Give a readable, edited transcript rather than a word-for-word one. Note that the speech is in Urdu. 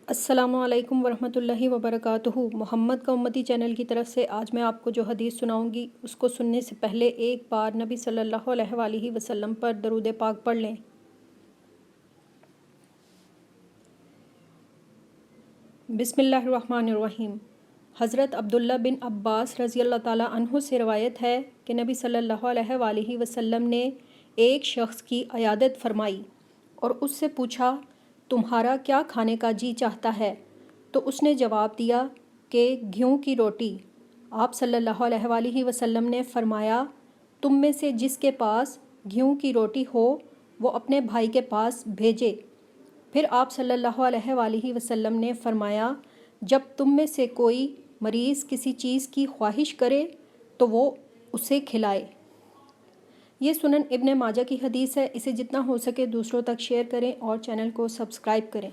السلام علیکم ورحمۃ اللہ وبرکاتہ۔ محمد کا امتی چینل کی طرف سے آج میں آپ کو جو حدیث سناؤں گی اس کو سننے سے پہلے ایک بار نبی صلی اللہ علیہ وآلہ وسلم پر درود پاک پڑھ لیں۔ بسم اللہ الرحمن الرحیم۔ حضرت عبداللہ بن عباس رضی اللہ تعالیٰ عنہ سے روایت ہے کہ نبی صلی اللہ علیہ وآلہ وسلم نے ایک شخص کی عیادت فرمائی اور اس سے پوچھا، تمہارا کیا کھانے کا جی چاہتا ہے؟ تو اس نے جواب دیا کہ گھیوں کی روٹی۔ آپ صلی اللہ علیہ وآلہ وسلم نے فرمایا، تم میں سے جس کے پاس گھیوں کی روٹی ہو وہ اپنے بھائی کے پاس بھیجے۔ پھر آپ صلی اللہ علیہ وآلہ وسلم نے فرمایا، جب تم میں سے کوئی مریض کسی چیز کی خواہش کرے تو وہ اسے کھلائے۔ یہ سنن ابن ماجہ کی حدیث ہے۔ اسے جتنا ہو سکے دوسروں تک شیئر کریں اور چینل کو سبسکرائب کریں۔